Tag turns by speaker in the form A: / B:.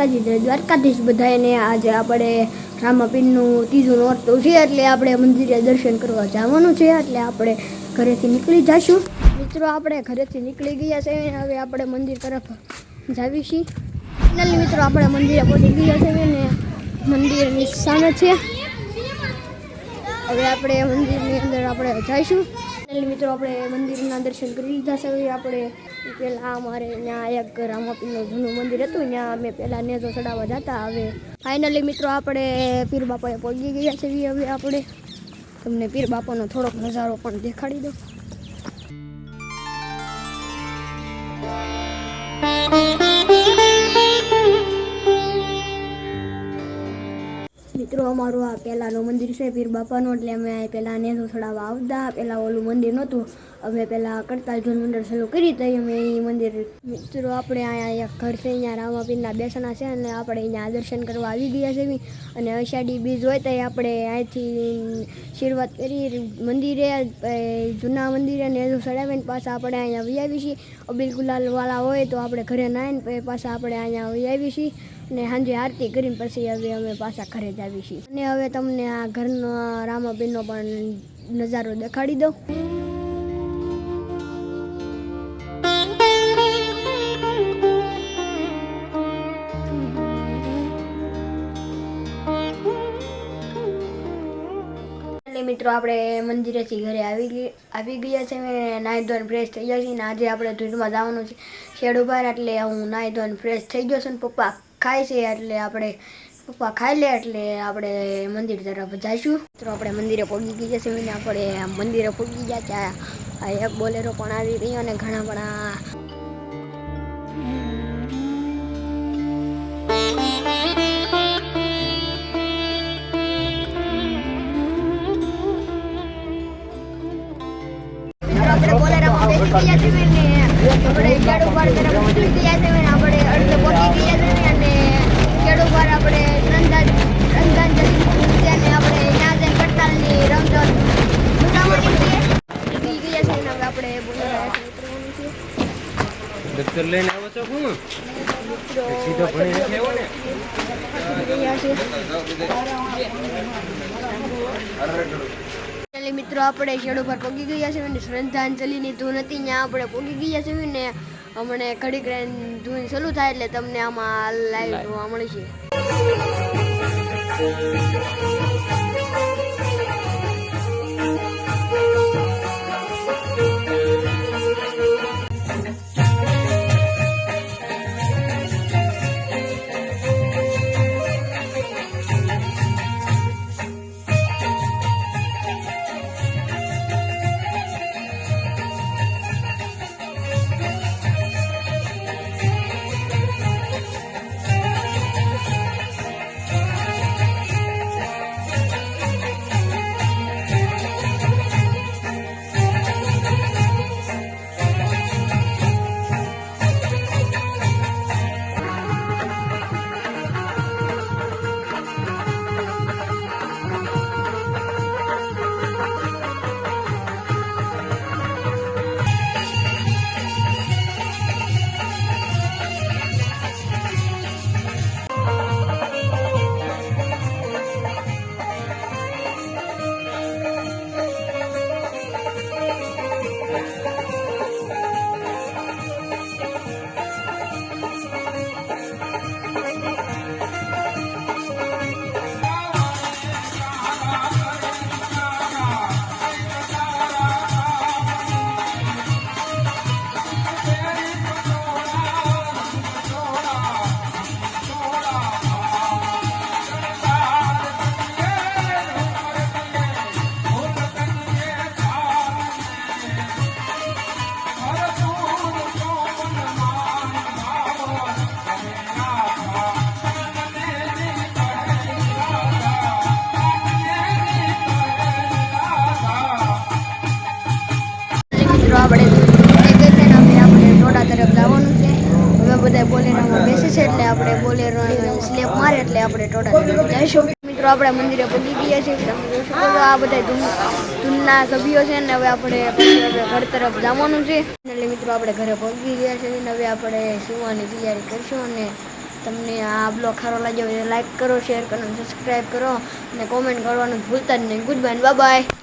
A: માતાજી જય દ્વારકાધીશ બધાને। આજે આપણે રામાપીરનું ત્રીજું નોરતું છે એટલે આપણે મંદિરે દર્શન કરવા જવાનું છે એટલે આપણે ઘરેથી નીકળી જઈશું। મિત્રો આપણે ઘરેથી નીકળી ગયા છે, હવે આપણે મંદિર તરફ જાવી છીએ। ફાઇનલી મિત્રો આપણે મંદિરે પહોંચી ગયા છે ને મંદિરની સામે છે, હવે આપણે મંદિરની અંદર આપણે જઈશું। મિત્રો આપણે મંદિરના દર્શન કરી લીધા છે। હવે આપણે પહેલાં અમારે ત્યાં એક રામાપીરનું જૂનું મંદિર હતું, ત્યાં અમે પહેલાં નેજો ચડાવવા જતા। હવે ફાઇનલી મિત્રો આપણે પીર બાપાએ પહોંચી ગયા છે। હવે આપણે તમને પીર બાપાનો થોડોક નજારો પણ દેખાડી દઉં। મિત્રો અમારું આ પહેલાંનું મંદિર છે પીર બાપાનું, એટલે અમે પહેલાં નેજો ચડાવવા આવતા। પહેલાં ઓલું મંદિર નહોતું, હવે પહેલાં કરતાલ જૂન મંદિર ચાલુ કરી તો અમે એ મંદિર મિત્રો આપણે અહીંયા એક ઘર છે, અહીંયા રામાપીરના બેસણા છે અને આપણે અહીંયા દર્શન કરવા આવી ગયા છે। અને અષાઢી બીજ હોય તો આપણે અહીંથી શરૂઆત કરી મંદિરે, જૂના મંદિરે નેજો ચડાવીને પાછા આપણે અહીંયા વી આવી છીએ। અબીલ ગુલાલવાળા હોય તો આપણે ઘરે નાહીને પાછા આપણે અહીંયા વી આવી છીએ ને સાંજે આરતી કરીને પછી હવે અમે પાછા ઘરે જ આવી છીએ। અને હવે તમને આ ઘરનો રામાપીરનો પણ નજારો દેખાડી દઉં। મિત્રો આપણે મંદિરેથી ઘરે આવી ગયા છે, નાહી ધોઈને ફ્રેશ થઈ ગયા છીએ ને આજે આપણે ધૂળમાં જવાનું છે શેડો બહાર, એટલે હું નાહી ધોઈને ફ્રેશ થઈ ગયો છું ને પપ્પા ખાય છે એટલે આપણે પપ્પા ખાઈ લે એટલે આપણે મંદિર તરફ જઈશું। તો આપણે મંદિરે પહોંચી ગયા છે ને આપણે મંદિરે પહોંચી ગયા ત્યાં એક બોલેરો પણ આવી રહ્યો અને ઘણા બધા
B: દફતર લઈને આવો છો હું સીધો ભણી નથી આવ્યો
A: ને। મિત્રો આપણે શેડો પર પહોંચી ગયા છે ને શ્રદ્ધાંજલિની ધૂન હતી ત્યાં આપણે પહોંચી ગયા છે ને હમણાં ઘડીક ધૂન ચાલુ થાય એટલે તમને આમાં લાઈવ જોવા મળશે। એટલે આપણે બોલેરો સ્લેપ મારે એટલે આપણે ટોટા જઈશું। મિત્રો આપણે મંદિરે પહોંચી ગયા છીએ, તમે જોશો તો આ બધા ધૂનના સભ્યો છે ને હવે આપણે ઘર તરફ જવાનું છે। એટલે મિત્રો આપણે ઘરે પહોંચી ગયા છે ને હવે આપણે સુવાની તૈયારી કરીશું અને તમને આ બ્લોગ સારો લાગ્યો હોય લાઈક કરો, શેર કરો, સબસ્ક્રાઈબ કરો અને કોમેન્ટ કરવાનું ભૂલતા જ નહીં. Good bye, by.